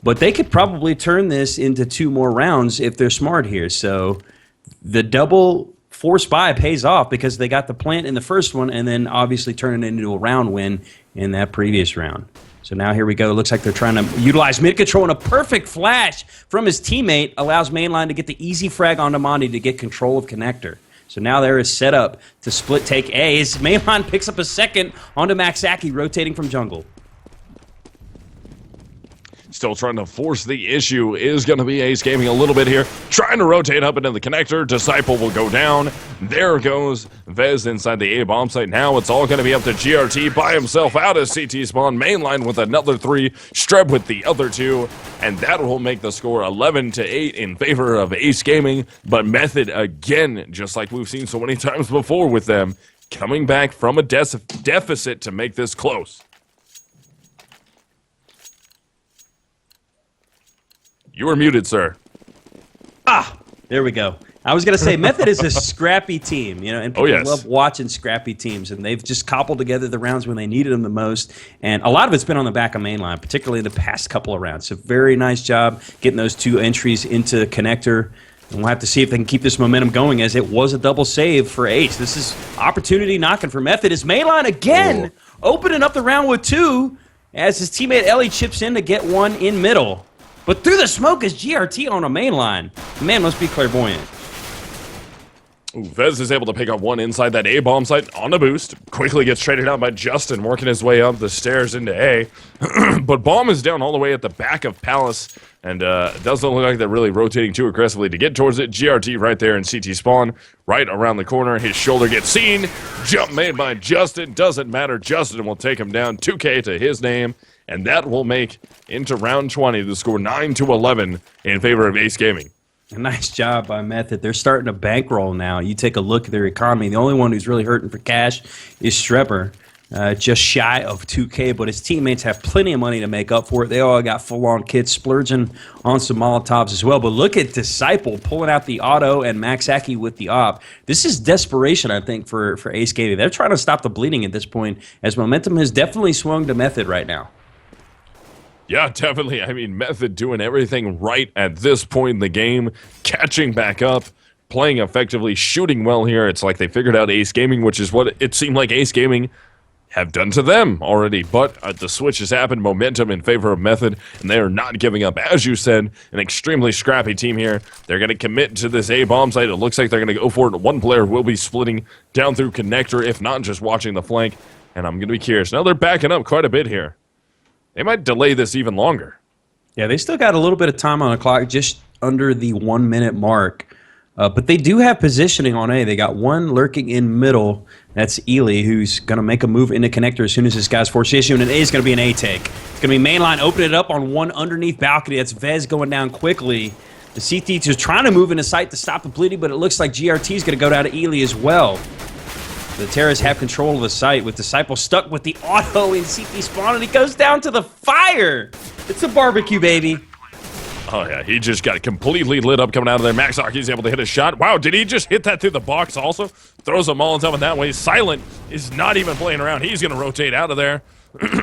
But they could probably turn this into 2 more rounds if they're smart here. So the double force buy pays off because they got the plant in the first one and then obviously turn it into a round win in that previous round. So now here we go. Looks like they're trying to utilize mid-control, and a perfect flash from his teammate allows Mainline to get the easy frag onto Monty to get control of Connector. So now there is set up to split take A. As Mainline picks up a second onto Maxaki, rotating from jungle.
Still trying to force the issue is going to be Ace Gaming a little bit here. Trying to rotate up into the connector. Disciple will go down. There goes Vez inside the A bomb site. Now it's all going to be up to GRT by himself out of CT spawn. Mainline with another 3. Streb with the other 2. And that will make the score 11-8 in favor of Ace Gaming. But Method, again, just like we've seen so many times before with them, coming back from a deficit to make this close. You are muted, sir.
There we go. I was going to say, Method is a scrappy team, you know, and people love watching scrappy teams, and they've just cobbled together the rounds when they needed them the most, and a lot of it's been on the back of Mainline, particularly the past couple of rounds. So very nice job getting those 2 entries into Connector, and we'll have to see if they can keep this momentum going, as it was a double save for Ace. This is opportunity knocking for Method. Is Mainline again opening up the round with 2, as his teammate Ellie chips in to get 1 in middle. But through the smoke is GRT on a Mainline. The man must be clairvoyant.
Ooh, Vez is able to pick up 1 inside that A bomb site on a boost. Quickly gets traded out by Justin, working his way up the stairs into A. But bomb is down all the way at the back of Palace, and it doesn't look like they're really rotating too aggressively to get towards it. GRT right there in CT spawn, right around the corner. His shoulder gets seen. Jump made by Justin. Doesn't matter. Justin will take him down. 2K to his name. And that will make into round 20 the score 9-11 in favor of Ace Gaming.
A nice job by Method. They're starting to bankroll now. You take a look at their economy. The only one who's really hurting for cash is Streber, just shy of 2K, but his teammates have plenty of money to make up for it. They all got full-on kits, splurging on some Molotovs as well. But look at Disciple pulling out the auto and Maxaki with the op. This is desperation, I think, for Ace Gaming. They're trying to stop the bleeding at this point, as momentum has definitely swung to Method right now.
Yeah, definitely. I mean, Method doing everything right at this point in the game, catching back up, playing effectively, shooting well here. It's like they figured out Ace Gaming, which is what it seemed like Ace Gaming have done to them already. But the switch has happened, momentum in favor of Method, and they are not giving up. As you said, an extremely scrappy team here. They're going to commit to this A bomb site. It looks like they're going to go for it. 1 player will be splitting down through connector, if not just watching the flank. And I'm going to be curious. Now they're backing up quite a bit here. They might delay this even longer.
Yeah, they still got a little bit of time on the clock, just under the 1-minute mark. But they do have positioning on A. They got 1 lurking in middle. That's Ely, who's going to make a move into connector as soon as this guy's forced issue. And an A is going to be an A take. It's going to be Mainline opening it up on 1 underneath balcony. That's Vez going down quickly. The CT is trying to move into sight to stop the bleeding, but it looks like GRT is going to go down to Ely as well. The Terrors have control of the site, with Disciple stuck with the auto in CT spawn, and he goes down to the fire. It's a barbecue, baby.
Oh, yeah, he just got completely lit up coming out of there. Maxaki's able to hit a shot. Wow, did he just hit that through the box also? Throws a Molotov in that way. Silent is not even playing around. He's going to rotate out of there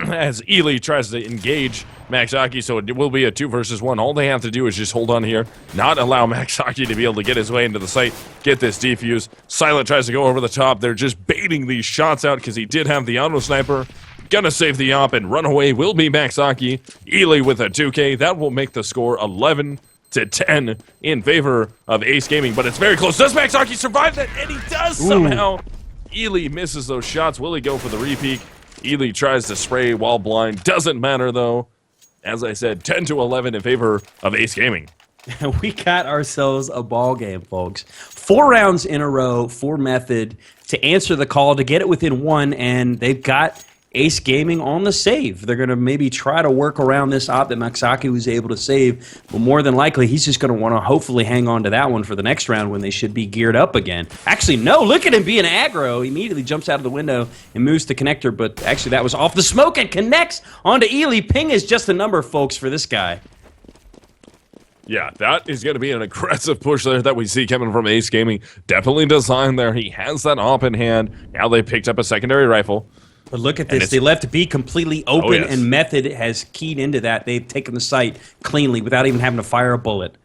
as Ely tries to engage Maxaki, so it will be a 2 versus 1. All they have to do is just hold on here, not allow Maxaki to be able to get his way into the site, get this defuse. Silent tries to go over the top. They're just baiting these shots out because he did have the auto sniper. Gonna save the op, and runaway will be Maxaki. Ely with a 2K. That will make the score 11-10 in favor of Ace Gaming, but it's very close. Does Maxaki survive that? And he does somehow. Ely misses those shots. Will he go for the repeat? Ely tries to spray while blind. Doesn't matter, though. As I said, 10-11 in favor of Ace Gaming.
We got ourselves a ball game, folks. 4 rounds in a row for Method to answer the call, to get it within 1, and they've got Ace Gaming on the save. They're going to maybe try to work around this op that Maxaki was able to save, but more than likely, he's just going to want to hopefully hang on to that one for the next round when they should be geared up again. Actually, no, look at him being aggro. He immediately jumps out of the window and moves to connector, but actually that was off the smoke and connects onto Ely. Ping is just a number, folks, for this guy.
Yeah, that is going to be an aggressive push there that we see coming from Ace Gaming. Definitely designed there. He has that op in hand. Now they picked up a secondary rifle.
But look at this. They left B completely open,
yes.
and Method has keyed into that. They've taken the site cleanly without even having to fire a bullet.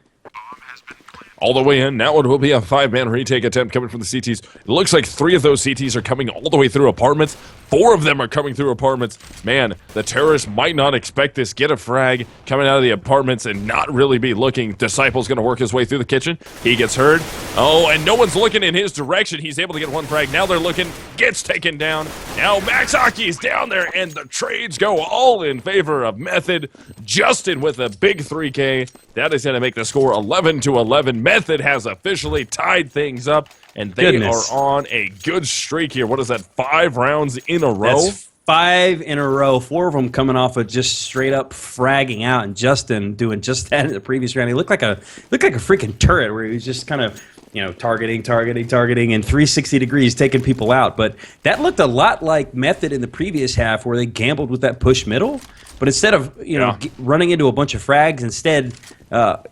All the way in. Now it will be a 5-man retake attempt coming from the CTs. It looks like 3 of those CTs are coming all the way through apartments. 4 of them are coming through apartments. Man, the terrorists might not expect this. Get a frag coming out of the apartments and not really be looking. Disciple's going to work his way through the kitchen. He gets heard. Oh, and no one's looking in his direction. He's able to get 1 frag. Now they're looking. Gets taken down. Now Maxaki's down there, and the trades go all in favor of Method. Justin with a big 3K. That is going to make the score 11-11. Method has officially tied things up, and they are on a good streak here. What is that, 5 rounds in a row?
That's 5 in a row. 4 of them coming off of just straight up fragging out, and Justin doing just that in the previous round. He looked like a freaking turret where he was just kind of, you know, targeting, and 360 degrees taking people out. But that looked a lot like Method in the previous half where they gambled with that push middle. But instead of, you know, running into a bunch of frags, instead,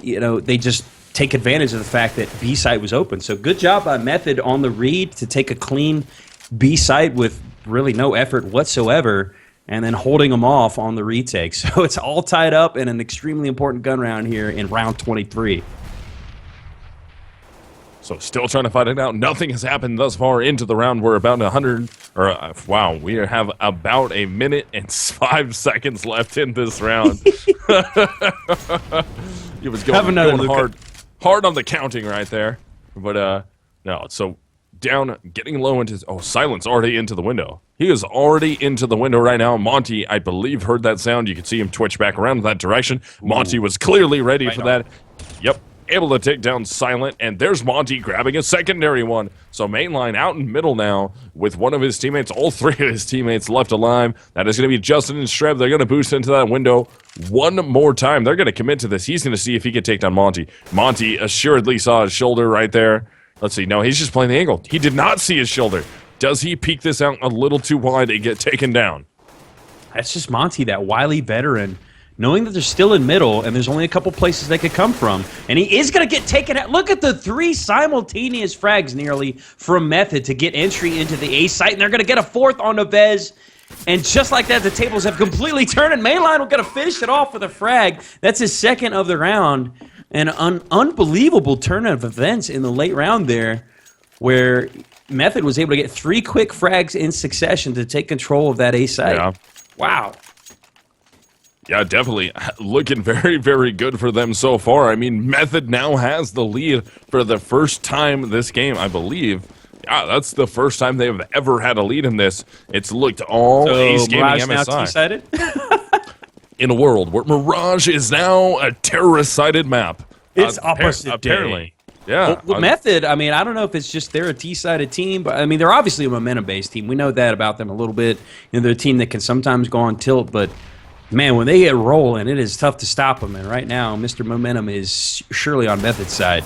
you know, they just take advantage of the fact that B site was open. So good job by Method on the read to take a clean B site with really no effort whatsoever, and then holding them off on the retake. So it's all tied up in an extremely important gun round here in round 23.
So still trying to fight it out. Nothing has happened thus far into the round. We're about 100, or wow, we have about 1 minute and 5 seconds left in this round. It was going hard on the counting right there. But no, so down, getting low into, Silent's already into the window. He is already into the window right now. Monty, I believe, heard that sound. You could see him twitch back around in that direction. Monty was clearly ready for that. Yep. Able to take down Silent, and there's Monty grabbing a secondary one. So mainline out in middle now with one of his teammates, all 3 of his teammates left alive. That is going to be Justin and Streb. They're going to boost into that window one more time. They're going to commit to this. He's going to see if he can take down Monty. Monty assuredly saw his shoulder right there. Let's see. No, he's just playing the angle. He did not see his shoulder. Does he peek this out a little too wide and get taken down?
That's just Monty, that wily veteran, knowing that they're still in middle and there's only a couple places they could come from. And he is going to get taken out. Look at the 3 simultaneous frags nearly from Method to get entry into the A site. And they're going to get a 4th on Nevez. And just like that, the tables have completely turned, and Mainline will get to finish it off with a frag. That's his 2nd of the round. And an unbelievable turn of events in the late round there, where Method was able to get 3 quick frags in succession to take control of that A site.
Yeah.
Wow.
Yeah, definitely looking very, very good for them so far. I mean, Method now has the lead for the first time this game, I believe. Yeah, that's the first time they've ever had a lead in this. It's looked all Ace Gaming MSI.
Now T-sided?
In a world where Mirage is now a terrorist-sided map.
It's opposite
apparently. Yeah.
Well, Method, I mean, I don't know if it's just they're a T-sided team, but I mean, they're obviously a momentum-based team. We know that about them a little bit. You know, they're a team that can sometimes go on tilt, but man, when they get rolling, it is tough to stop them. And right now, Mr. Momentum is surely on Method's side.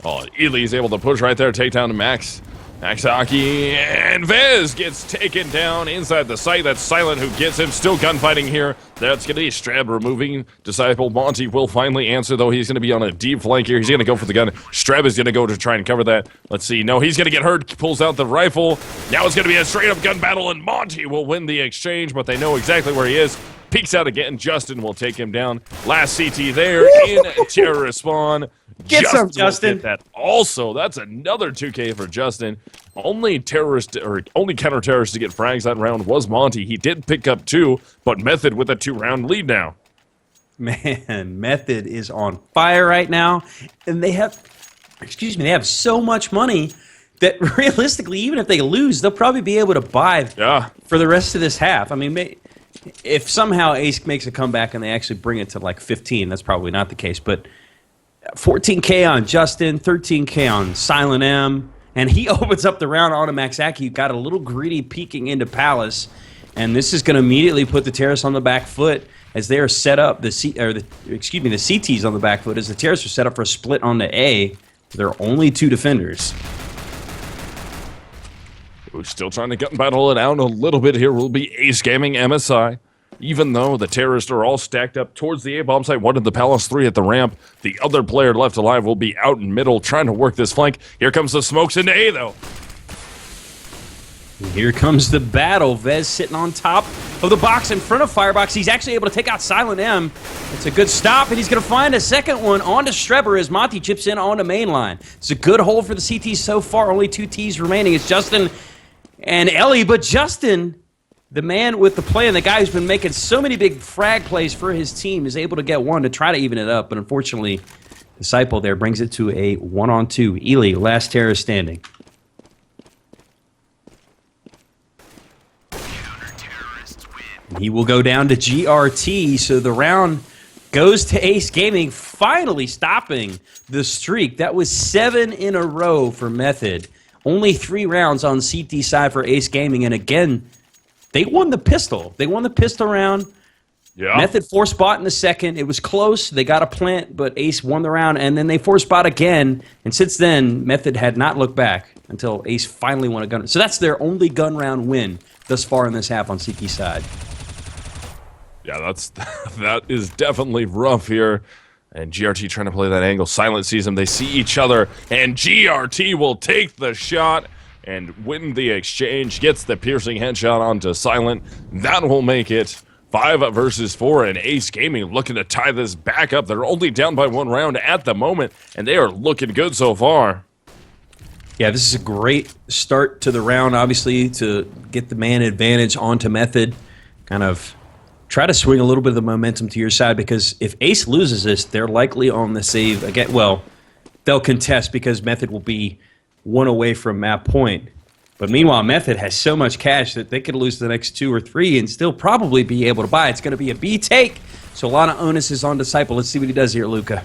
Oh, Ely's able to push right there, take down to Max. Maxaki, and Vez gets taken down inside the site. That's Silent who gets him. Still gunfighting here. That's going to be Strab removing Disciple. Monty will finally answer, though. He's going to be on a deep flank here. He's going to go for the gun. Strab is going to go to try and cover that. Let's see. No, he's going to get hurt. Pulls out the rifle. Now it's going to be a straight-up gun battle, and Monty will win the exchange, but they know exactly where he is. Peeks out again. Justin will take him down. Last CT there in terrorist spawn.
Get some, Justin.
Get that. Also, that's another 2K for Justin. Only counter-terrorist to get frags that round was Monty. He did pick up 2, but Method with a 2-round lead now.
Man, Method is on fire right now, and they have so much money that realistically, even if they lose, they'll probably be able to buy for the rest of this half. I mean, if somehow Ace makes a comeback and they actually bring it to like 15, that's probably not the case, but 14K on Justin, 13K on Silent M, And he opens up the round on MSI, who got a little greedy peeking into Palace. And this is going to immediately put the Terrorists on the back foot as they are set up. The CTs on the back foot as the Terrorists are set up for a split on the A. There are only 2 defenders.
We're still trying to gun battle it out a little bit here. Will be Ace Gaming, MSI. Even though the Terrorists are all stacked up towards the A-bomb site, one of the Palace 3 at the ramp, the other player left alive will be out in middle trying to work this flank. Here comes the smokes into A, though.
Here comes the battle. Vez sitting on top of the box in front of Firebox. He's actually able to take out Silent M. It's a good stop, and he's going to find a second one onto Strebber as Monty chips in on the main line. It's a good hold for the CTs so far. Only 2 Ts remaining. It's Justin and Ellie, but Justin, the man with the plan, the guy who's been making so many big frag plays for his team, is able to get one to try to even it up, but unfortunately, Disciple there brings it to a 1-on-2. Ely, last terrorist standing. He will go down to GRT, so the round goes to Ace Gaming, finally stopping the streak. That was 7 in a row for Method. Only 3 rounds on CT side for Ace Gaming, and again, they won the pistol. They won the pistol round.
Yeah.
Method 4-spot in the second. It was close. They got a plant, but Ace won the round, and then they 4-spot again, and since then, Method had not looked back until Ace finally won a gun. So that's their only gun round win thus far in this half on CT side.
Yeah, that is definitely rough here. And GRT trying to play that angle. Silent sees him. They see each other. And GRT will take the shot and win the exchange. Gets the piercing headshot onto Silent. That will make it 5 versus 4. And Ace Gaming looking to tie this back up. They're only down by 1 round at the moment. And they are looking good so far.
Yeah, this is a great start to the round, obviously, to get the man advantage onto Method. Kind of try to swing a little bit of the momentum to your side, because if Ace loses this, they're likely on the save again. Well, they'll contest because Method will be 1 away from map point. But meanwhile, Method has so much cash that they could lose the next 2 or 3 and still probably be able to buy. It's going to be a B take, so a lot of onus is on Disciple. Let's see what he does here, Luca.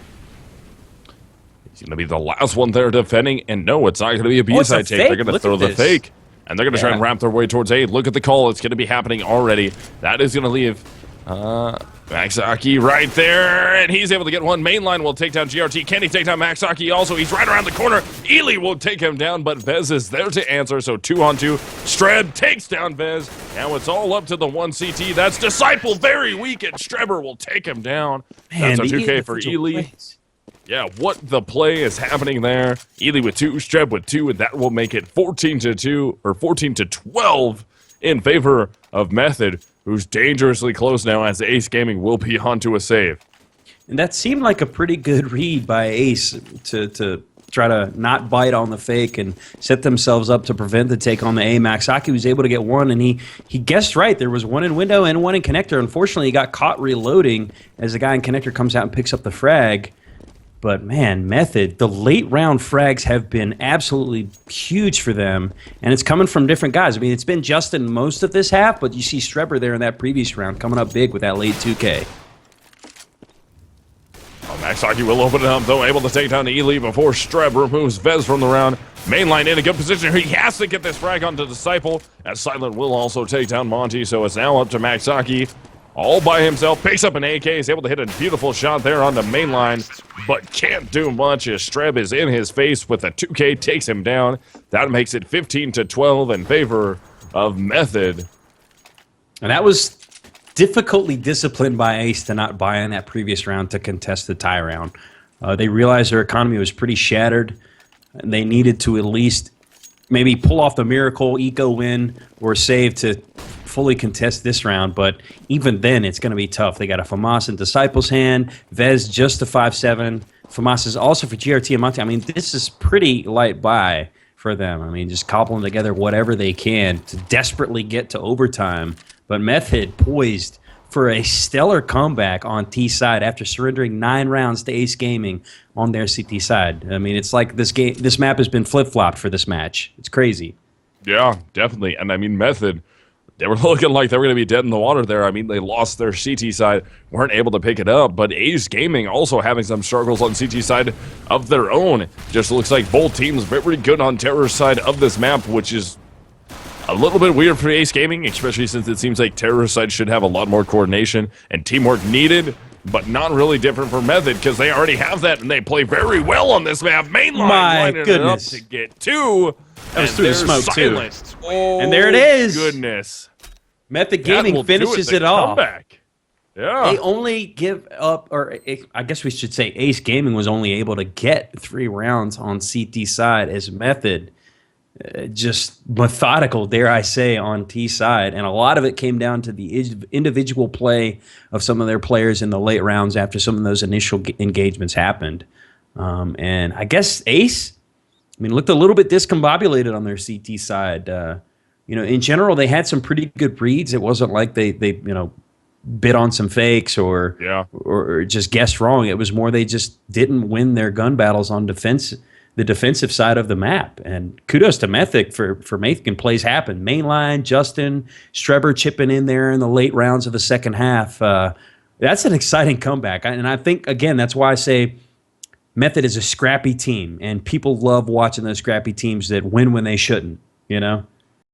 He's going to be the last one there defending, and no, it's not going to be a B-side take. They're going to throw the fake. And they're going to try and wrap their way towards A. Look at the call. It's going to be happening already. That is going to leave MSI right there. And he's able to get one. Mainline will take down GRT. Can he take down MSI also? He's right around the corner. Ely will take him down, but Vez is there to answer. So 2-on-2. Streb takes down Vez. Now it's all up to the 1 CT. That's Disciple very weak, and Strebber will take him down.
Man,
that's a 2K for Ely. Yeah, what the play is happening there. Ely with 2, Streb with 2, and that will make it 14-2 or 14-12 in favor of Method, who's dangerously close now as Ace Gaming will be onto a save.
And that seemed like a pretty good read by Ace to try to not bite on the fake and set themselves up to prevent the take on the A. MSI was able to get 1, and he guessed right. There was 1 in window and 1 in connector. Unfortunately, he got caught reloading as the guy in connector comes out and picks up the frag. But, man, Method, the late-round frags have been absolutely huge for them, and it's coming from different guys. I mean, it's been Justin most of this half, but you see Strebber there in that previous round coming up big with that late 2K.
MSI will open it up, though, able to take down Ely before Streb removes Vez from the round. Mainline in a good position. He has to get this frag onto Disciple, as Silent will also take down Monty, so it's now up to MSI. All by himself, picks up an AK, is able to hit a beautiful shot there on the main line, but can't do much as Streb is in his face with a 2K, takes him down. That makes it 15-12 in favor of Method.
And that was difficultly disciplined by Ace to not buy in that previous round to contest the tie round. They realized their economy was pretty shattered, and they needed to at least maybe pull off the miracle eco win or save to fully contest this round, but even then it's going to be tough. They got a FAMAS in Disciple's hand, Vez just a 5-7. FAMAS is also for GRT and Monty. I mean, this is pretty light buy for them. I mean, just cobbling together whatever they can to desperately get to overtime. But Method poised for a stellar comeback on T side after surrendering 9 rounds to Ace Gaming on their CT side. I mean, it's like this map has been flip-flopped for this match. It's crazy.
Yeah, definitely. And I mean, Method, they were looking like they were going to be dead in the water there. I mean, they lost their CT side, weren't able to pick it up, but Ace Gaming also having some struggles on CT side of their own. Just looks like both teams very good on Terror's side of this map, which is a little bit weird for Ace Gaming, especially since it seems like Terror's side should have a lot more coordination and teamwork needed, but not really different for Method because they already have that and they play very well on this map. Mainline lining it up to get two.
That was through the smoke
silenced.
too. And there it is.
Goodness.
Method Gaming finishes it off.
Comeback. Yeah.
They only give up, or I guess we should say Ace Gaming was only able to get 3 rounds on CT side as Method. Just methodical, dare I say, on T side. And a lot of it came down to the individual play of some of their players in the late rounds after some of those initial engagements happened. And I guess Ace, looked a little bit discombobulated on their CT side. In general, they had some pretty good reads. It wasn't like they bit on some fakes or just guessed wrong. It was more they just didn't win their gun battles on the defensive side of the map. And kudos to Method for making plays happen. Mainline, Justin, Streber chipping in there in the late rounds of the second half. That's an exciting comeback. And I think, again, that's why I say Method is a scrappy team, and people love watching those scrappy teams that win when they shouldn't,